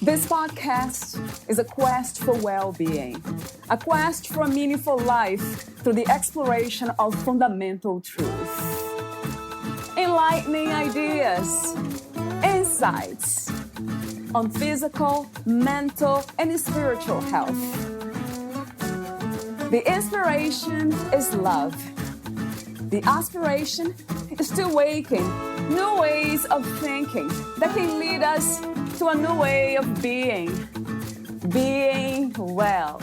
This podcast is a quest for well-being, a quest for a meaningful life through the exploration of fundamental truth. Enlightening ideas, insights on physical, mental, and spiritual health. The inspiration is love. The aspiration is to awaken new ways of thinking that can lead us to a new way of being well.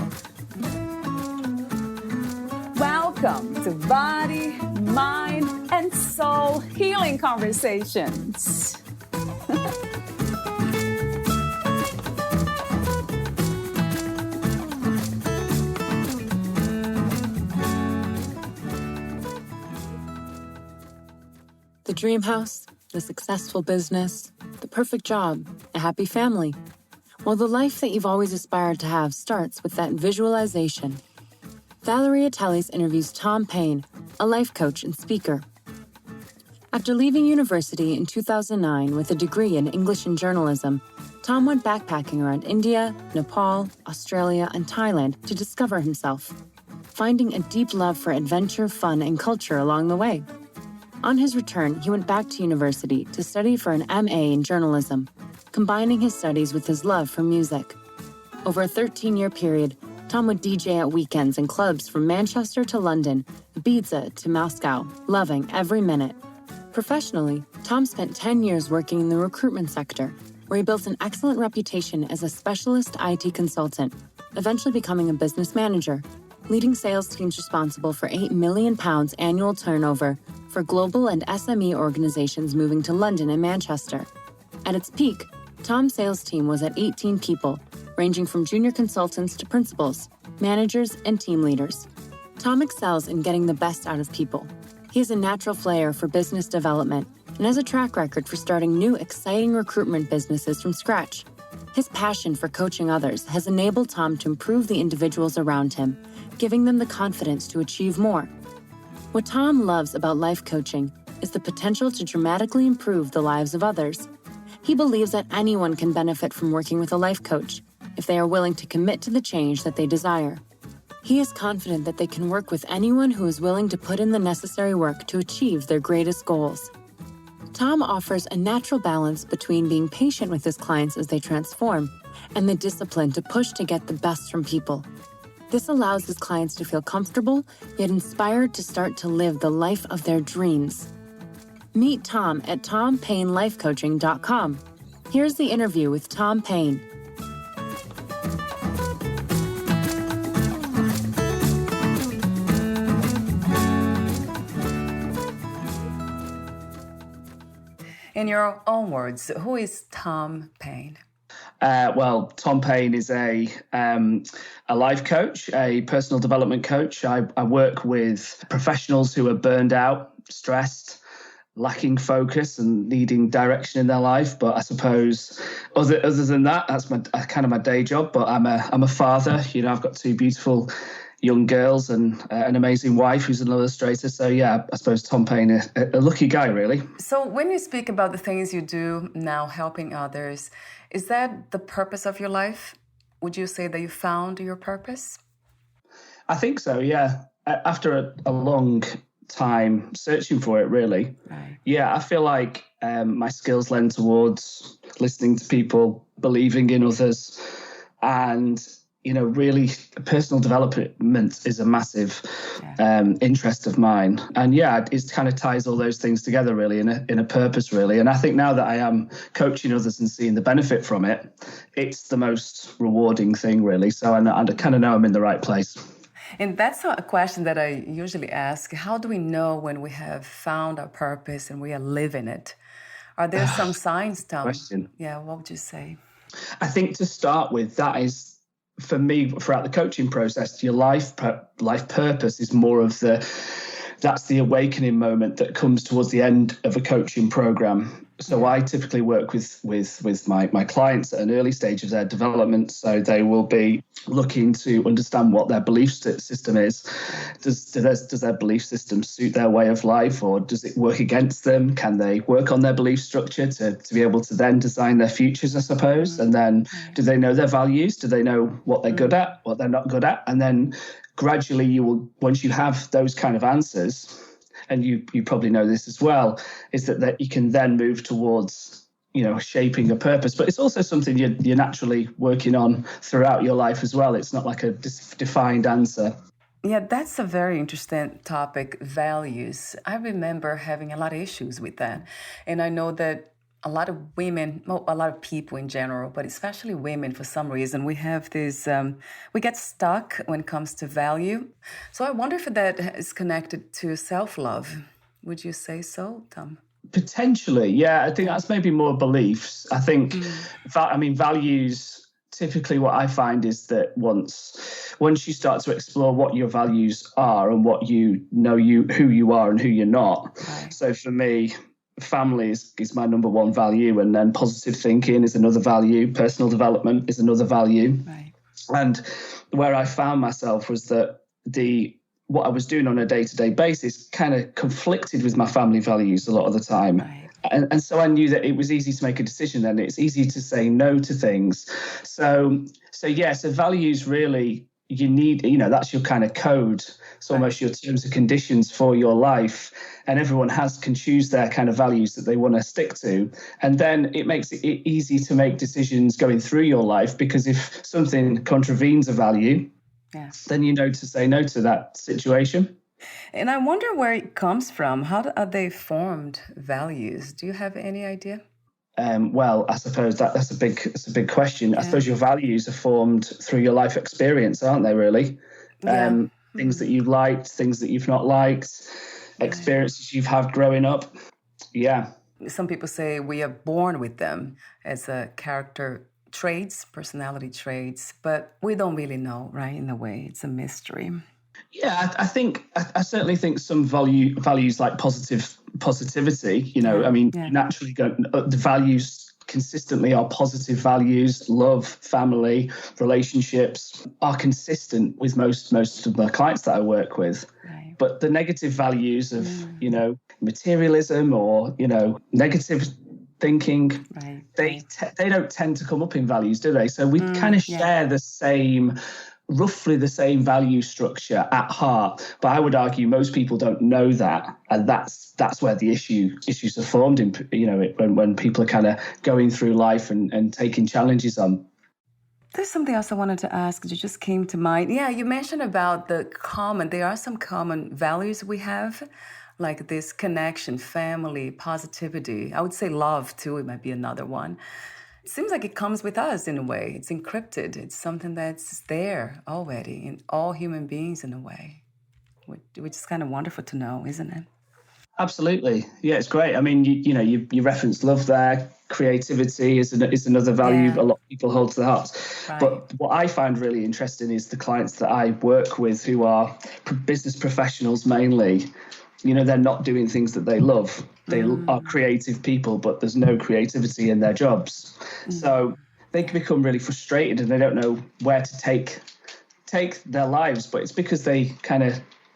Welcome to Body, Mind, and Soul Healing Conversations. The dream house, the successful business, the perfect job, a happy family. Well, the life that you've always aspired to have starts with that visualization. Valeria Teles interviews Tom Paine, a life coach and speaker. After leaving university in 2009 with a degree in English and journalism, Tom went backpacking around India, Nepal, Australia, and Thailand to discover himself, finding a deep love for adventure, fun, and culture along the way. On his return, he went back to university to study for an MA in journalism, combining his studies with his love for music. Over a 13-year period, Tom would DJ at weekends and clubs from Manchester to London, Ibiza to Moscow, loving every minute. Professionally, Tom spent 10 years working in the recruitment sector, where he built an excellent reputation as a specialist IT consultant, eventually becoming a business manager, leading sales teams responsible for £8 million annual turnover for global and SME organizations moving to London and Manchester. At its peak, Tom's sales team was at 18 people, ranging from junior consultants to principals, managers, and team leaders. Tom excels in getting the best out of people. He has a natural flair for business development and has a track record for starting new, exciting recruitment businesses from scratch. His passion for coaching others has enabled Tom to improve the individuals around him, giving them the confidence to achieve more. What Tom loves about life coaching is the potential to dramatically improve the lives of others. He believes that anyone can benefit from working with a life coach if they are willing to commit to the change that they desire. He is confident that they can work with anyone who is willing to put in the necessary work to achieve their greatest goals. Tom offers a natural balance between being patient with his clients as they transform and the discipline to push to get the best from people. This allows his clients to feel comfortable, yet inspired to start to live the life of their dreams. Meet Tom at tompainelifecoaching.com. Here's the interview with Tom Paine. In your own words, who is Tom Paine? Well, Tom Paine is a life coach, a personal development coach. I work with professionals who are burned out, stressed, lacking focus and needing direction in their life. But I suppose other than that, that's my kind of my day job. But I'm a father. You know, I've got two beautiful young girls and an amazing wife who's an illustrator. So yeah, I suppose Tom Paine is a lucky guy, really. So when you speak about the things you do now, helping others, is that the purpose of your life? Would you say that you found your purpose? I think so, yeah. After a long time searching for it, really. Right. Yeah, I feel like my skills lend towards listening to people, believing in others, and you know, really personal development is a massive interest of mine. And yeah, it kind of ties all those things together really in a purpose really. And I think now that I am coaching others and seeing the benefit from it, it's the most rewarding thing really. So I kind of know I'm in the right place. And that's a question that I usually ask. How do we know when we have found our purpose and we are living it? Are there some signs, Tom? Question. Yeah, what would you say? I think to start with, that is, for me, throughout the coaching process, your life purpose is more of that's the awakening moment that comes towards the end of a coaching program. So I typically work with my clients at an early stage of their development. So they will be looking to understand what their belief system is. Does their belief system suit their way of life, or does it work against them? Can they work on their belief structure to be able to then design their futures, I suppose? And then do they know their values? Do they know what they're good at, what they're not good at? And then gradually you will, once you have those kind of answers, and you probably know this as well, is that you can then move towards, shaping a purpose. But it's also something you're naturally working on throughout your life as well. It's not like a defined answer. Yeah, that's a very interesting topic, values. I remember having a lot of issues with that. And I know that a lot of women, a lot of people in general, but especially women, for some reason, we have this, we get stuck when it comes to value. So I wonder if that is connected to self-love. Would you say so, Tom? Potentially, yeah. I think that's maybe more beliefs. I think, values, typically what I find is that once you start to explore what your values are and what who you are and who you're not. Right. So for me, family is my number one value, and then positive thinking is another value, personal development is another value. Right. And where I found myself was that what I was doing on a day-to-day basis kind of conflicted with my family values a lot of the time. Right. And so I knew that it was easy to make a decision, and it's easy to say no to things. So values really, you need, that's your kind of code. It's almost your terms and conditions for your life. And everyone can choose their kind of values that they want to stick to. And then it makes it easy to make decisions going through your life, because if something contravenes a value, then you know to say no to that situation. And I wonder where it comes from. How are they formed, values? Do you have any idea? Well, I suppose that's a big question. Yeah. I suppose your values are formed through your life experience, aren't they, really? Yeah. Things that you've liked, things that you've not liked, experiences you've had growing up. Yeah. Some people say we are born with them as a character traits, personality traits, but we don't really know, right? In a way, it's a mystery. Yeah, I certainly think some values like positivity, naturally the values consistently are positive values. Love, family, relationships are consistent with most of the clients that I work with. Right. But the negative values of, materialism or, negative thinking, they don't tend to come up in values, do they? So we kind of share roughly the same value structure at heart, but I would argue most people don't know that, and that's where the issues are formed in, when people are kind of going through life and taking challenges on. There's something else I wanted to ask that just came to mind. Yeah, you mentioned about there are some common values we have, like this connection, family, positivity. I would say love too, it might be another one. It seems like it comes with us in a way. It's encrypted. It's something that's there already in all human beings in a way, which is kind of wonderful to know, isn't it? Absolutely. Yeah, it's great. I mean, you referenced love there. Creativity is another value a lot of people hold to the heart. Right. But what I find really interesting is the clients that I work with who are business professionals mainly. They're not doing things that they love. They are creative people, but there's no creativity in their jobs. So they can become really frustrated and they don't know where to take their lives. But it's because they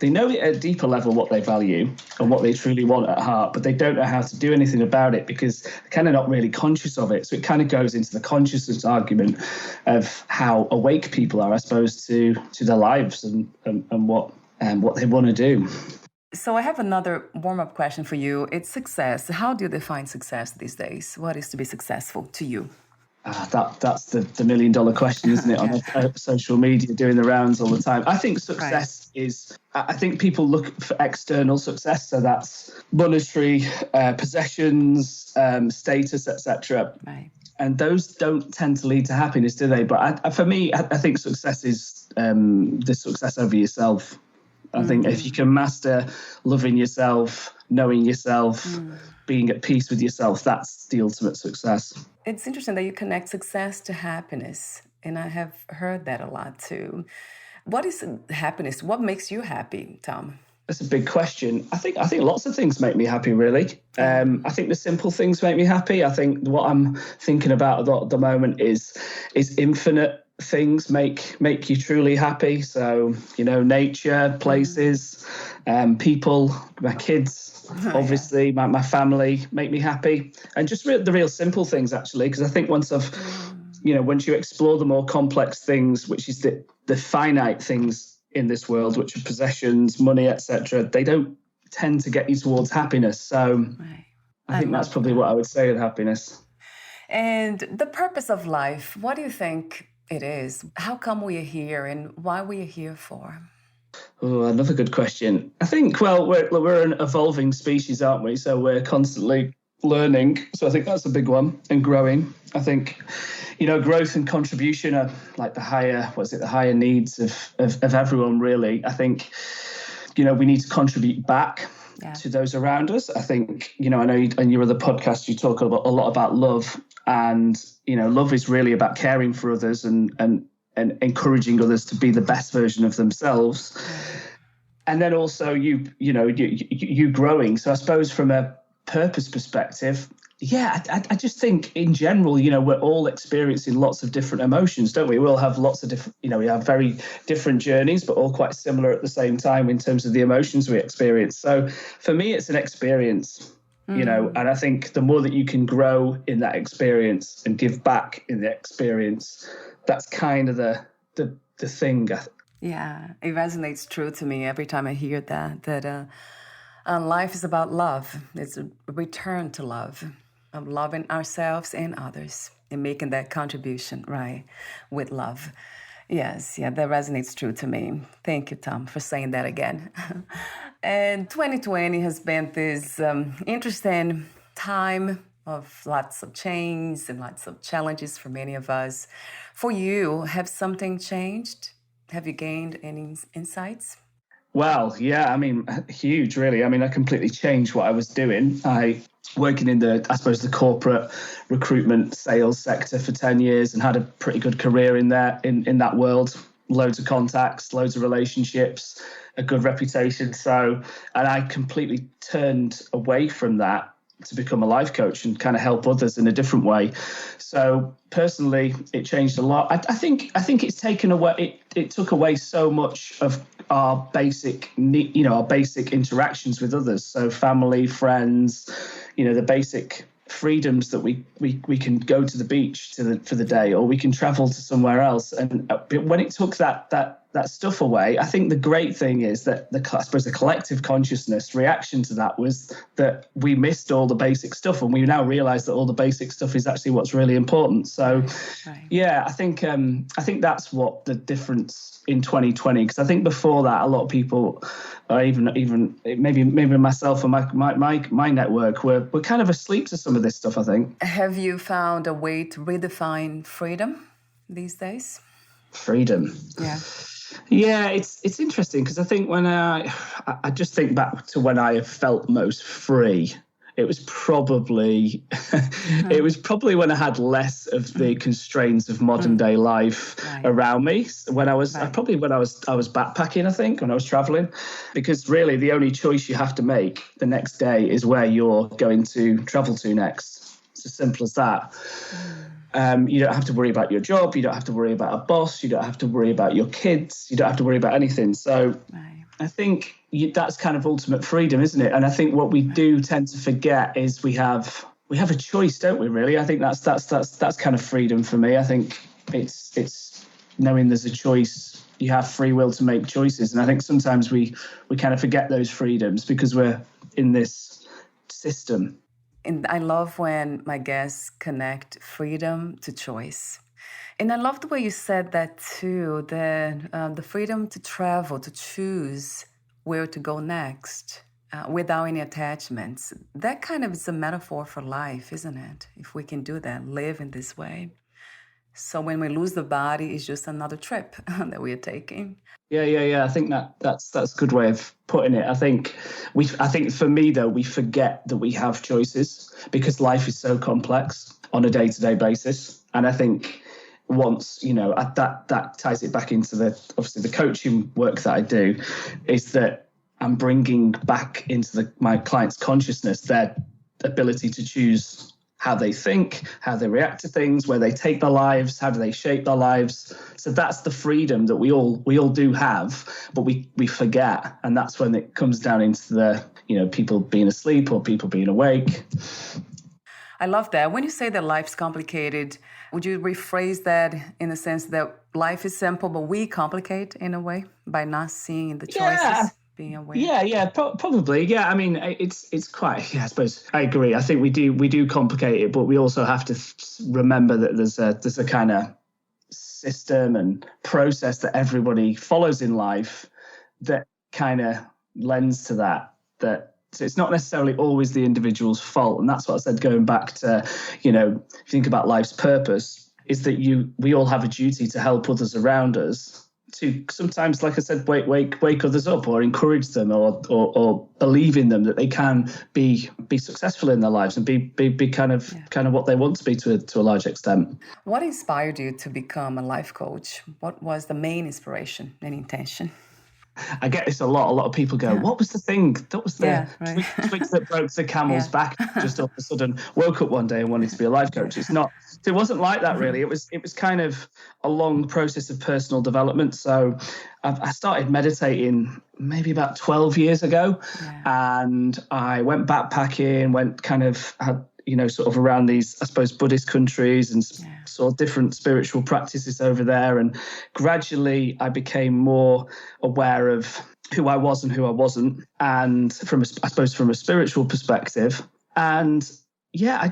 know at a deeper level what they value and what they truly want at heart, but they don't know how to do anything about it because they're kind of not really conscious of it. So it kind of goes into the consciousness argument of how awake people are, I suppose, to their lives and what they want to do. So I have another warm-up question for you. It's success. How do you define success these days? What is to be successful to you? That's the $1 million question, isn't it? On social media, doing the rounds all the time. I think success is, I think people look for external success. So that's monetary, possessions, status, etc. Right. And those don't tend to lead to happiness, do they? But for me, I think success is the success over yourself. I think if you can master loving yourself, knowing yourself, being at peace with yourself, that's the ultimate success. It's interesting that you connect success to happiness. And I have heard that a lot too. What is happiness? What makes you happy, Tom? That's a big question. I think lots of things make me happy, really. I think the simple things make me happy. I think what I'm thinking about at the moment is infinite things make you truly happy. So, nature, places, people, my kids, obviously, my family make me happy. And just the real simple things, actually, because I think once you explore the more complex things, which is the finite things in this world, which are possessions, money, etc., they don't tend to get you towards happiness. So I think that's probably what I would say with happiness. And the purpose of life, what do you think it is? How come we are here and why we are here for? Oh, another good question. I think, well, we're an evolving species, aren't we? So we're constantly learning. So I think that's a big one, and growing. I think, growth and contribution are like the higher needs of everyone, really. I think, we need to contribute back to those around us. I think, I know in your other podcast, you talk a lot about love, and, love is really about caring for others and encouraging others to be the best version of themselves. And then also you growing. So I suppose from a purpose perspective, I just think in general, we're all experiencing lots of different emotions, don't we? We all have lots of different, we have very different journeys, but all quite similar at the same time in terms of the emotions we experience. So for me, it's an experience, and I think the more that you can grow in that experience and give back in the experience, that's kind of the thing. Yeah, it resonates true to me every time I hear that life is about love. It's a return to love, of loving ourselves and others and making that contribution, right, with love. Yes, that resonates true to me. Thank you, Tom, for saying that again. And 2020 has been this interesting time of lots of change and lots of challenges for many of us. For you, have something changed? Have you gained any insights? Well, yeah, huge, really. I completely changed what I was doing. Working in the corporate recruitment sales sector for 10 years and had a pretty good career in that world. Loads of contacts, loads of relationships, a good reputation. And I completely turned away from that to become a life coach and kind of help others in a different way. So personally, it changed a lot. I think it's taken away. It took away so much of our basic interactions with others. So family, friends, the basic freedoms that we can go to the beach for the day, or we can travel to somewhere else. And when it took that stuff away, I think the great thing is that the collective consciousness reaction to that was that we missed all the basic stuff, and we now realize that all the basic stuff is actually what's really important. So I think that's what the difference in 2020, because I think before that a lot of people, even maybe myself and my network were kind of asleep to some of this stuff, I think. Have you found a way to redefine freedom these days? Freedom. Yeah, it's interesting, because I think when I just think back to when I felt most free, it was probably when I had less of the constraints of modern day life around me. When I was backpacking, I think, when I was traveling, because really the only choice you have to make the next day is where you're going to travel to next. It's as simple as that. You don't have to worry about your job. You don't have to worry about a boss. You don't have to worry about your kids. You don't have to worry about anything. So I think that's kind of ultimate freedom, isn't it? And I think what we do tend to forget is we have a choice, don't we, really? I think that's kind of freedom for me. I think it's knowing there's a choice. You have free will to make choices. And I think sometimes we kind of forget those freedoms because we're in this system. And I love when my guests connect freedom to choice. And I love the way you said that too, that the freedom to travel, to choose where to go next without any attachments. That kind of is a metaphor for life, isn't it? If we can do that, live in this way. So when we lose the body, it's just another trip that we are taking. Yeah. I think that's a good way of putting it. I think for me though, we forget that we have choices because life is so complex on a day-to-day basis. And I think once, that ties it back into the coaching work that I do, is that I'm bringing back into my client's consciousness their ability to choose how they think, how they react to things, where they take their lives, how do they shape their lives. So that's the freedom that we all do have, but we forget. And that's when it comes down into the, people being asleep or people being awake. I love that. When you say that life's complicated, would you rephrase that in the sense that life is simple, but we complicate in a way by not seeing the choices? Yeah. Being aware. Yeah, probably. Yeah, I mean, it's quite. Yeah, I suppose I agree. I think we do complicate it, but we also have to remember that there's a kind of system and process that everybody follows in life that kind of lends to that. So it's not necessarily always the individual's fault, and that's what I said. Going back to, if you think about life's purpose, is that we all have a duty to help others around us. To sometimes, like I said, wake others up, or encourage them, or believe in them that they can be successful in their lives and be kind of what they want to be to a large extent. What inspired you to become a life coach? What was the main inspiration and intention? I get this a lot. A lot of people go, what was the thing? That was the twig that broke the camel's back. Just all of a sudden woke up one day and wanted to be a life coach. It wasn't like that really. It was kind of a long process of personal development. So I started meditating maybe about 12 years ago, and I went backpacking, sort of around these, I suppose, Buddhist countries and saw different spiritual practices over there. And gradually I became more aware of who I was and who I wasn't. And from a spiritual perspective. And I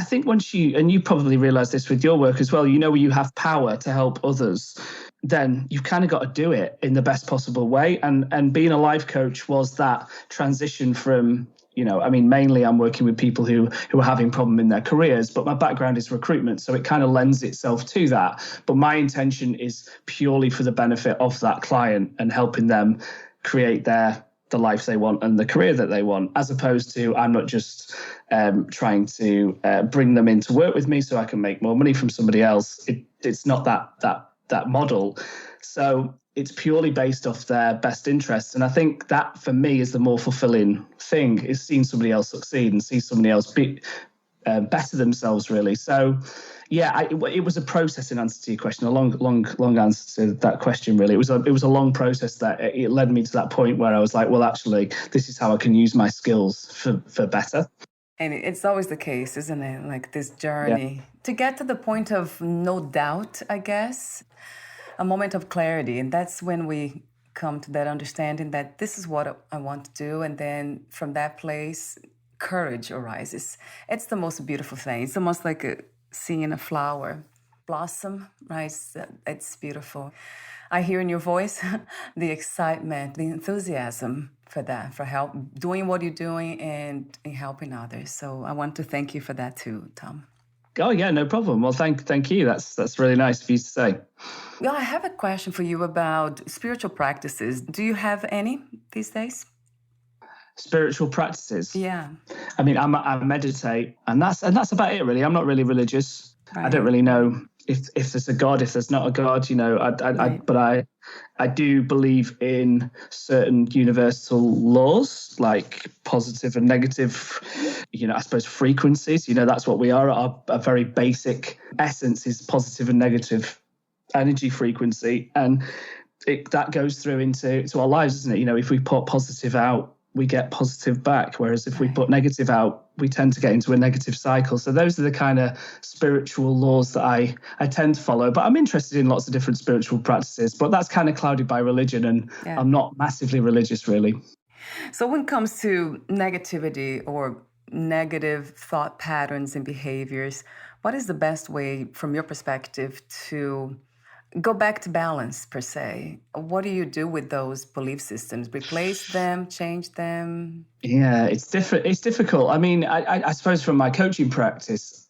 think once you probably realize this with your work as well, when you have power to help others, then you've kind of got to do it in the best possible way. And being a life coach was that transition from, mainly I'm working with people who are having problem in their careers, but my background is recruitment. So it kind of lends itself to that. But my intention is purely for the benefit of that client and helping them create the life they want and the career that they want, as opposed to I'm not just trying to bring them in to work with me so I can make more money from somebody else. It's not that model. So it's purely based off their best interests. And I think that for me is the more fulfilling thing, is seeing somebody else succeed and see somebody else be better themselves, really. So it was a process in answer to your question, a long answer to that question, really. It was a long process that it led me to that point where I was like, well, actually, this is how I can use my skills for better. And it's always the case, isn't it? Like this journey to get to the point of no doubt, I guess, a moment of clarity. And that's when we come to that understanding that this is what I want to do. And then from that place, courage arises. It's the most beautiful thing. It's almost like seeing a flower blossom, right? It's beautiful. I hear in your voice the excitement, the enthusiasm for that, for help, doing what you're doing and helping others. So I want to thank you for that too, Tom. Oh, yeah, no problem. Well, thank you. That's really nice of you to say. Well, I have a question for you about spiritual practices. Do you have any these days? Spiritual practices? Yeah. I mean, I meditate, and that's about it, really. I'm not really religious. Right. I don't really know if there's a God, if there's not a God, but I do believe in certain universal laws, like positive and negative, I suppose frequencies. That's what we are. Our very basic essence is positive and negative energy frequency. And that goes through into our lives, isn't it? If we put positive out, we get positive back. Whereas if we put negative out, we tend to get into a negative cycle. So those are the kind of spiritual laws that I tend to follow. But I'm interested in lots of different spiritual practices. But that's kind of clouded by religion. And I'm not massively religious, really. So when it comes to negativity or negative thought patterns and behaviors, what is the best way, from your perspective, to go back to balance, per se? What do you do with those belief systems? Replace them, change them? Yeah, it's difficult. I mean, I suppose from my coaching practice,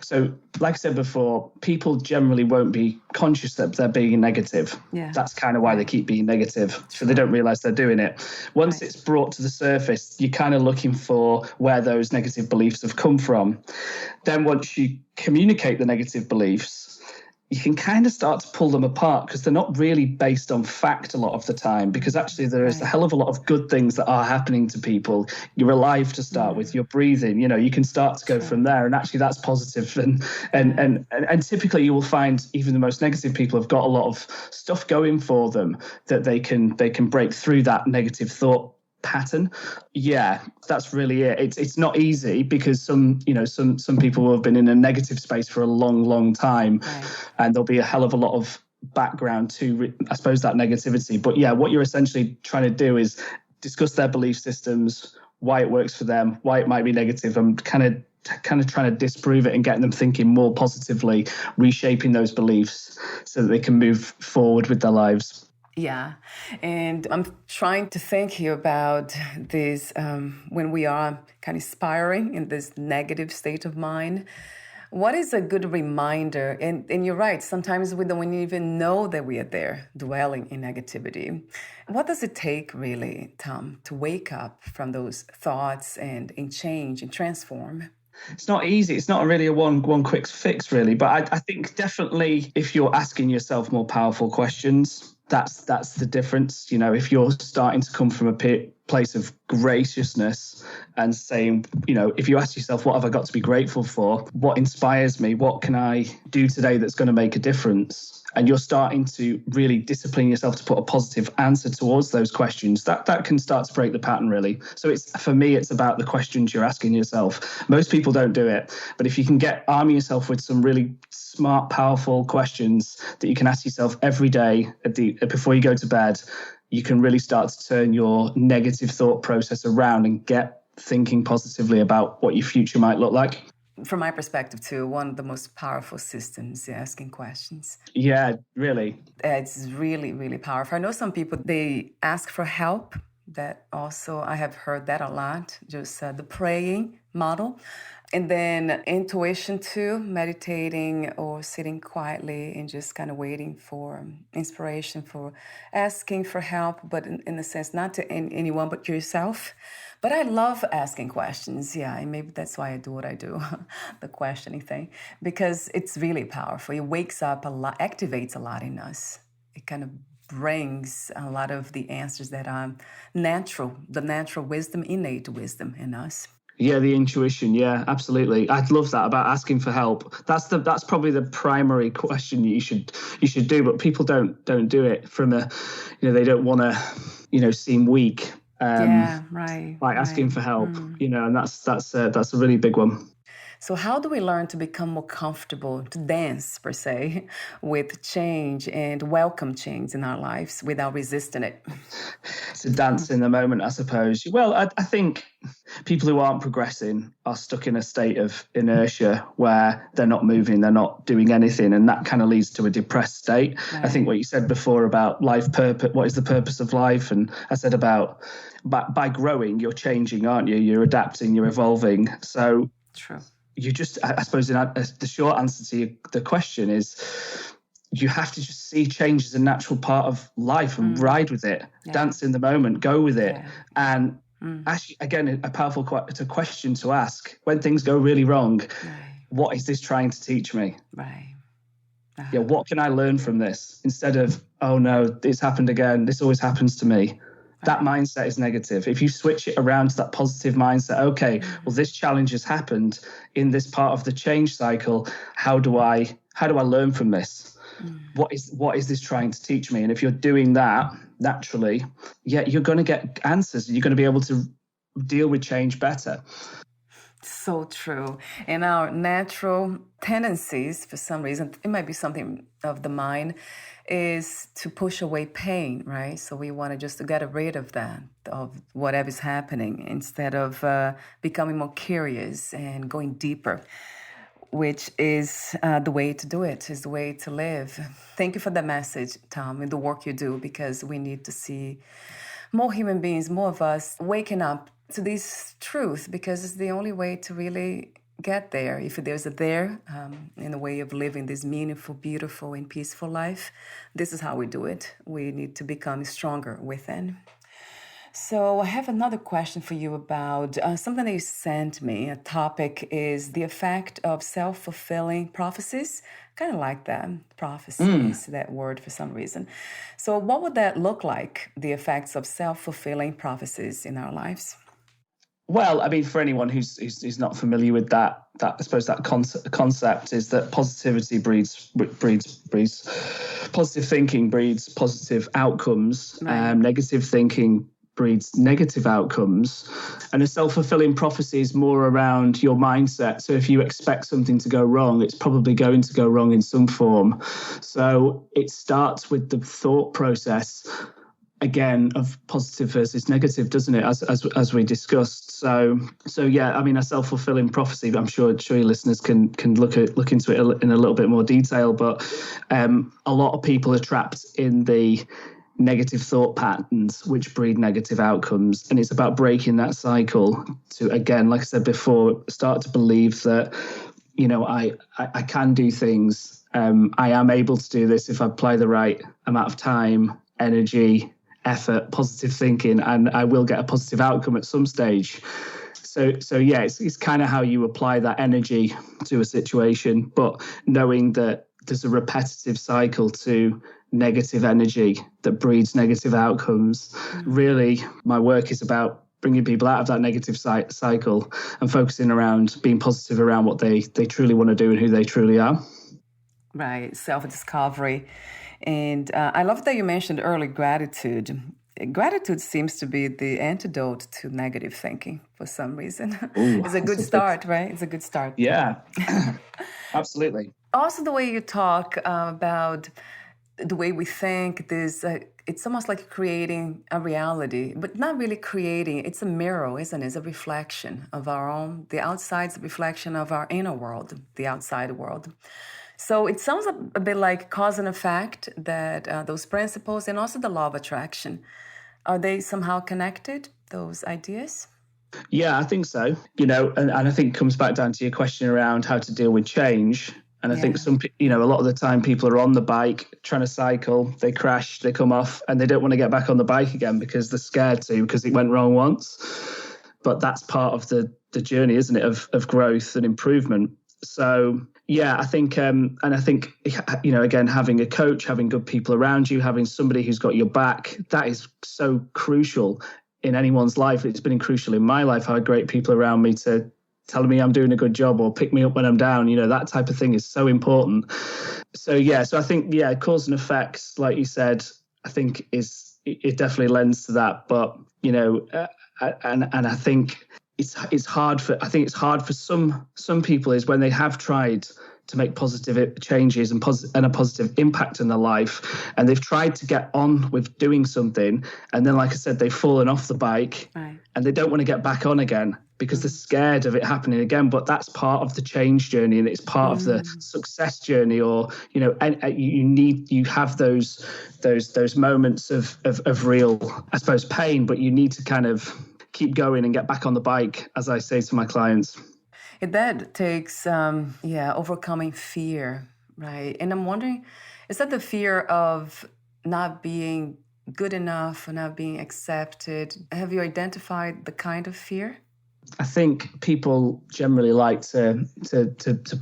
so like I said before, people generally won't be conscious that they're being negative. Yeah. That's kind of why they keep being negative. So they don't realize they're doing it. Once it's brought to the surface, you're kind of looking for where those negative beliefs have come from. Then once you communicate the negative beliefs, you can kind of start to pull them apart because they're not really based on fact a lot of the time, because actually there is a hell of a lot of good things that are happening to people. You're alive to start with, you're breathing, you can start to go from there, and actually that's positive. And typically you will find even the most negative people have got a lot of stuff going for them that they can break through that negative thought pattern. Yeah, that's really it. It's not easy because some people have been in a negative space for a long time, and there'll be a hell of a lot of background to, I suppose, that negativity. But yeah, what you're essentially trying to do is discuss their belief systems, why it works for them, why it might be negative, and kind of trying to disprove it and getting them thinking more positively, reshaping those beliefs so that they can move forward with their lives. Yeah, and I'm trying to think here about this when we are kind of spiraling in this negative state of mind. What is a good reminder? And you're right, sometimes we don't even know that we are there dwelling in negativity. What does it take really, Tom, to wake up from those thoughts and change and transform? It's not easy. It's not really a one quick fix, really. But I think definitely if you're asking yourself more powerful questions, that's the difference. If you're starting to come from a place of graciousness and saying, if you ask yourself, what have I got to be grateful for? What inspires me? What can I do today that's going to make a difference? And you're starting to really discipline yourself to put a positive answer towards those questions, that can start to break the pattern, really. So for me, it's about the questions you're asking yourself. Most people don't do it, but if you can arm yourself with some really smart, powerful questions that you can ask yourself every day before you go to bed, you can really start to turn your negative thought process around and get thinking positively about what your future might look like. From my perspective, too, one of the most powerful systems is asking questions. Yeah, really. It's really, really powerful. I know some people, they ask for help. That also, I have heard that a lot, just the praying model. And then intuition, too, meditating or sitting quietly and just kind of waiting for inspiration, for asking for help, but in a sense, not to anyone but yourself. But I love asking questions, yeah, and maybe that's why I do what I do, the questioning thing, because it's really powerful. It wakes up a lot, activates a lot in us. It kind of brings a lot of the answers that are natural, the natural wisdom, innate wisdom in us. Yeah, the intuition. Yeah, absolutely. I'd love that about asking for help. That's probably the primary question you should do, but people don't do it from they don't want to seem weak. By asking for help, and that's a really big one. So how do we learn to become more comfortable, to dance, per se, with change and welcome change in our lives without resisting it? It's a dance in the moment, I suppose. Well, I think people who aren't progressing are stuck in a state of inertia where they're not moving, they're not doing anything, and that kind of leads to a depressed state. Right. I think what you said before about life purpose, what is the purpose of life? And I said about by growing, you're changing, aren't you? You're adapting, you're evolving. So true. You just, I suppose, the short answer to the question is you have to just see change as a natural part of life and ride with it, dance in the moment, go with it. Yeah. And actually, again, a powerful question to ask when things go really wrong. What is this trying to teach me? Right. Yeah, what can I learn from this? Instead of, oh no, it's happened again. This always happens to me. That mindset is negative. If you switch it around to that positive mindset, okay, well, this challenge has happened in this part of the change cycle. How do I learn from this? What is this trying to teach me? And if you're doing that naturally, you're going to get answers. You're going to be able to deal with change better. So true. And our natural tendencies, for some reason, it might be something of the mind, is to push away pain, right? So we want to just get rid of that, of whatever is happening, instead of becoming more curious and going deeper, which is the way to do it, is the way to live. Thank you for the message, Tom, and the work you do, because we need to see more human beings, more of us waking up to this truth, because it's the only way to really get there. If there's a there in a way of living this meaningful, beautiful, and peaceful life, this is how we do it. We need to become stronger within. So I have another question for you about something that you sent me. A topic is the effect of self-fulfilling prophecies. Kind of like that, prophecies, that word for some reason. So what would that look like, the effects of self-fulfilling prophecies in our lives? Well, I mean, for anyone who's not familiar with that I suppose that concept is that positivity breeds positive thinking breeds positive outcomes. Right. Negative thinking breeds negative outcomes, and a self-fulfilling prophecy is more around your mindset. So if you expect something to go wrong, it's probably going to go wrong in some form. So it starts with the thought process, again, of positive versus negative, doesn't it, as we discussed. So yeah, I mean, a self-fulfilling prophecy, I'm sure your listeners can look into it in a little bit more detail, but a lot of people are trapped in the negative thought patterns which breed negative outcomes, and it's about breaking that cycle to, again, like I said before, start to believe that, you know, I can do things, I am able to do this if I apply the right amount of time, energy, effort, positive thinking, and I will get a positive outcome at some stage. So yeah, it's kind of how you apply that energy to a situation, but knowing that there's a repetitive cycle to negative energy that breeds negative outcomes. Really, my work is about bringing people out of that negative cycle and focusing around being positive around what they truly want to do and who they truly are. Right, self-discovery. And I love that you mentioned early gratitude. Gratitude seems to be the antidote to negative thinking for some reason. Ooh, it's a good start, right? It's a good start. Yeah, absolutely. Also, the way you talk about the way we think, it's almost like creating a reality, but not really creating. It's a mirror, isn't it? It's a reflection of our own. The outside's a reflection of our inner world, the outside world. So it sounds a bit like cause and effect, that those principles, and also the law of attraction. Are they somehow connected, those ideas? Yeah, I think so. You know, and I think it comes back down to your question around how to deal with change. And I think a lot of the time people are on the bike trying to cycle, they crash, they come off, and they don't want to get back on the bike again because they're scared to, because it went wrong once. But that's part of the journey, isn't it, of growth and improvement. So yeah, I think, and I think, you know, again, having a coach, having good people around you, having somebody who's got your back, that is so crucial in anyone's life. It's been crucial in my life. I had great people around me to telling me I'm doing a good job or pick me up when I'm down. You know, that type of thing is so important. So yeah, so I think, yeah, cause and effects, like you said, I think it definitely lends to that. But, you know, and I think it's hard for some people is when they have tried to make positive changes and a positive impact in their life, and they've tried to get on with doing something, and then, like I said, they've fallen off the bike, right, and they don't want to get back on again because they're scared of it happening again. But that's part of the change journey, and it's part of the success journey. Or, you know, and you have those moments of real, I suppose, pain, but you need to kind of keep going and get back on the bike, as I say to my clients. That takes, overcoming fear, right? And I'm wondering, is that the fear of not being good enough or not being accepted? Have you identified the kind of fear? I think people generally like to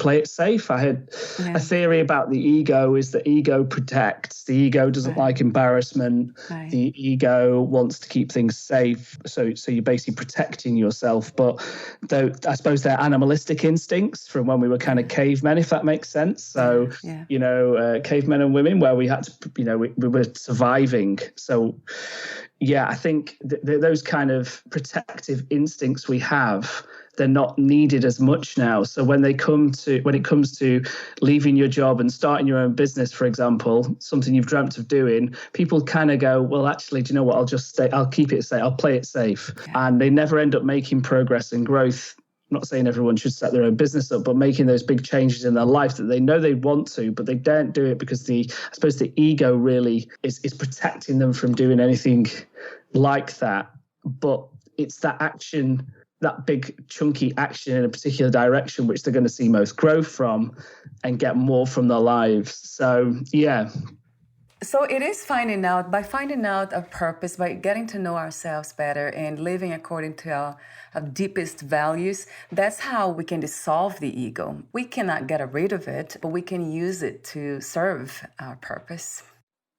play it safe. I had a theory about the ego is that ego protects. The ego doesn't like embarrassment. Right. The ego wants to keep things safe. So you're basically protecting yourself. But I suppose they're animalistic instincts from when we were kind of cavemen, if that makes sense. So, you know, cavemen and women, where we had to, you know, we were surviving. So, yeah, I think those kind of protective instincts we have, they're not needed as much now. So when it comes to leaving your job and starting your own business, for example, something you've dreamt of doing, people kind of go, well, actually, do you know what? I'll keep it safe. I'll play it safe. Yeah. And they never end up making progress and growth. I'm not saying everyone should set their own business up, but making those big changes in their life that they know they want to, but they don't do it because I suppose the ego really is protecting them from doing anything like that. But it's that action, that big chunky action in a particular direction, which they're going to see most growth from and get more from their lives. So, yeah. So it is by finding out our purpose, by getting to know ourselves better and living according to our deepest values, that's how we can dissolve the ego. We cannot get rid of it, but we can use it to serve our purpose.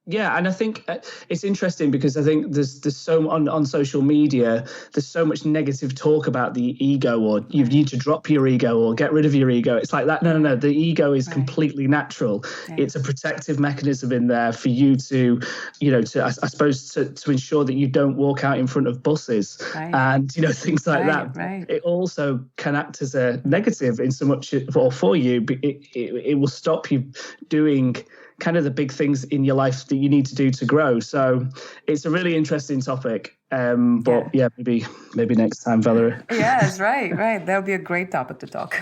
Yeah, and I think it's interesting because I think there's so on social media, there's so much negative talk about the ego, or you need to drop your ego or get rid of your ego. It's like that. No. The ego is completely natural. Yeah. It's a protective mechanism in there for you to, I suppose to ensure that you don't walk out in front of buses and things like that. Right. It also can act as a negative in so much, or for you, but it will stop you doing kind of the big things in your life that you need to do to grow. So it's a really interesting topic. But maybe next time, Valeria. Yes, right. That would be a great topic to talk.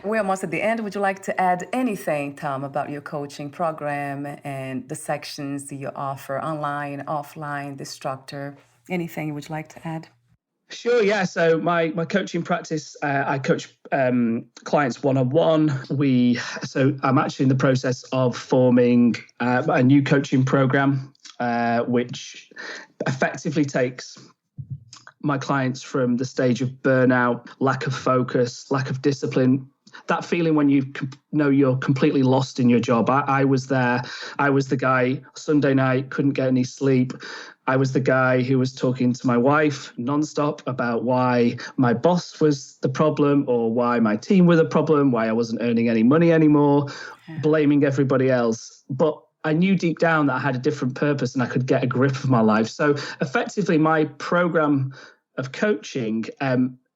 We're almost at the end. Would you like to add anything, Tom, about your coaching program and the sections that you offer online, offline, the structure? Anything would you like to add? Sure, yeah. So my coaching practice, I coach clients one-on-one. So I'm actually in the process of forming a new coaching program, which effectively takes my clients from the stage of burnout, lack of focus, lack of discipline, that feeling when you know you're completely lost in your job. I was there. I was the guy, Sunday night, couldn't get any sleep. I was the guy who was talking to my wife nonstop about why my boss was the problem, or why my team were the problem, why I wasn't earning any money anymore, blaming everybody else. But I knew deep down that I had a different purpose and I could get a grip of my life. So effectively, my program of coaching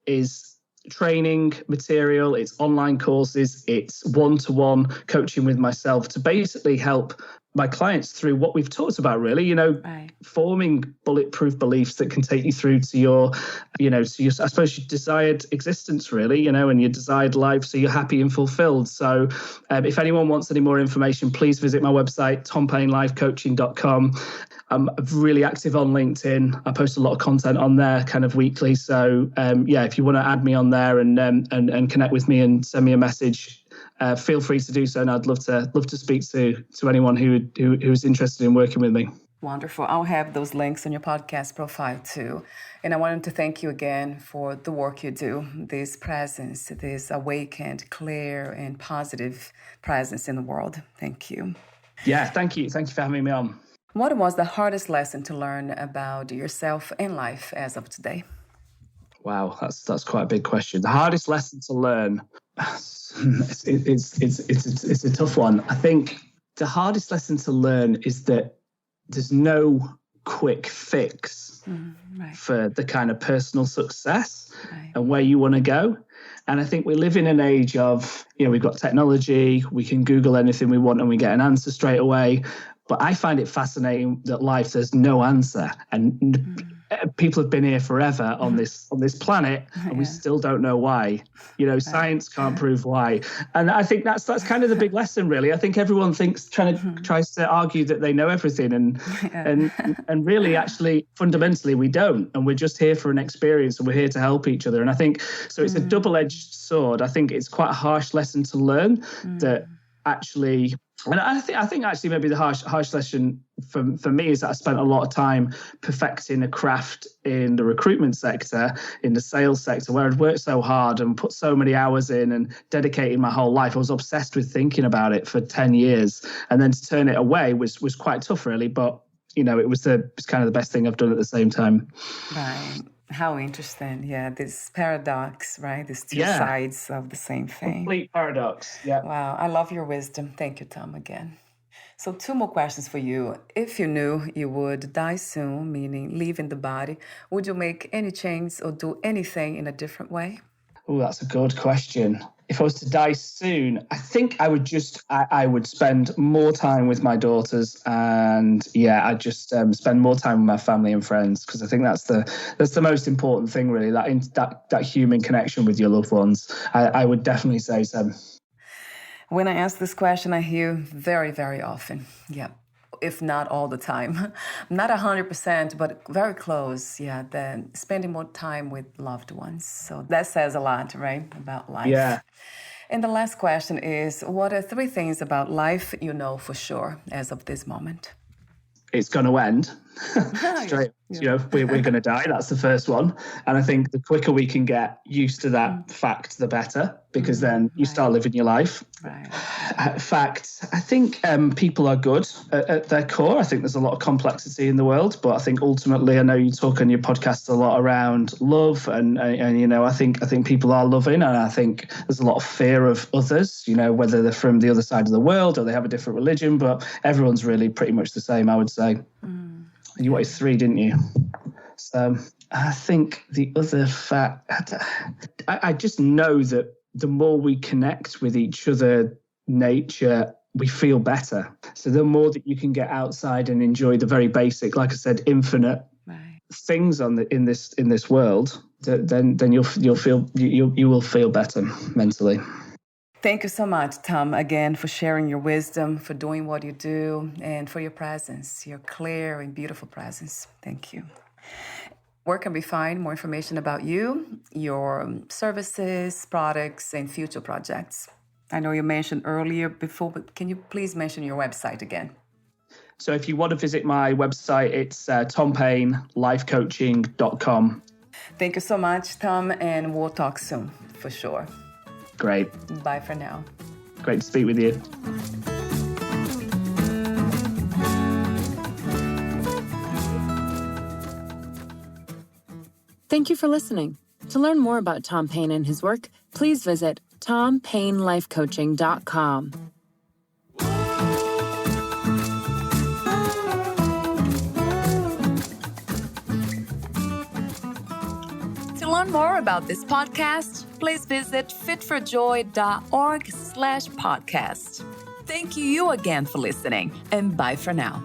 is training material, it's online courses, it's one-to-one coaching with myself to basically help my clients through what we've talked about, really, forming bulletproof beliefs that can take you through to your, I suppose, your desired existence, really, and your desired life, so you're happy and fulfilled. So if anyone wants any more information, please visit my website, tompainelifecoaching.com. I'm really active on LinkedIn. I post a lot of content on there kind of weekly. So if you want to add me on there and connect with me and send me a message, feel free to do so, and I'd love to speak to anyone who's interested in working with me. Wonderful. I'll have those links on your podcast profile too. And I wanted to thank you again for the work you do, this presence, this awakened, clear, and positive presence in the world. Thank you. Yeah, thank you. Thank you for having me on. What was the hardest lesson to learn about yourself and life as of today? Wow, that's quite a big question. The hardest lesson to learn, it's a tough one. I think the hardest lesson to learn is that there's no quick fix for the kind of personal success and where you want to go. And I think we live in an age of, we've got technology, we can Google anything we want and we get an answer straight away. But I find it fascinating that life, there's no answer. And people have been here forever on this planet, and we still don't know why. Science can't prove why. And I think that's kind of the big lesson, really. I think everyone tries to argue that they know everything, and really, actually, fundamentally, we don't. And we're just here for an experience, and we're here to help each other. And I think so. It's a double-edged sword. I think it's quite a harsh lesson to learn that actually. And I think actually maybe the harsh lesson for me is that I spent a lot of time perfecting a craft in the recruitment sector, in the sales sector, where I'd worked so hard and put so many hours in and dedicated my whole life. I was obsessed with thinking about it for 10 years. And then to turn it away was quite tough, really. But, it was kind of the best thing I've done at the same time. Right. How interesting. Yeah, this paradox, right? These two sides of the same thing. Complete paradox. Yeah. Wow. I love your wisdom. Thank you, Tom, again. So 2 more questions for you. If you knew you would die soon, meaning leaving the body, would you make any change or do anything in a different way? Oh, that's a good question. If I was to die soon, I think I would spend more time with my daughters, and I'd just spend more time with my family and friends, because I think that's the most important thing, really, that human connection with your loved ones. I would definitely say so. When I ask this question, I hear very, very often, if not all the time, not 100%, but very close, then spending more time with loved ones. So that says a lot, right, about life. Yeah. And the last question is, what are 3 things about life you know for sure as of this moment? it's going to end. Straight, we're going to die. That's the first one. And I think the quicker we can get used to that fact, the better, because then you start living your life. Right. Fact, I think people are good at their core. I think there's a lot of complexity in the world, but I think ultimately, I know you talk on your podcast a lot around love, and I think people are loving, and I think there's a lot of fear of others, whether they're from the other side of the world or they have a different religion, but everyone's really pretty much the same, I would say. You wanted 3, didn't you? So I think the other fact, I just know that the more we connect with each other, nature, we feel better. So the more that you can get outside and enjoy the very basic, like I said, infinite things in this world, then you will feel better mentally. Thank you so much, Tom, again, for sharing your wisdom, for doing what you do, and for your presence, your clear and beautiful presence. Thank you. Where can we find more information about you, your services, products, and future projects? I know you mentioned earlier before, but can you please mention your website again? So if you want to visit my website, it's tompainelifecoaching.com. Thank you so much, Tom, and we'll talk soon, for sure. Great. Bye for now. Great to speak with you. Thank you for listening. To learn more about Tom Paine and his work, please visit tompainelifecoaching.com. To learn more about this podcast, please visit fitforjoy.org/podcast. Thank you again for listening, and bye for now.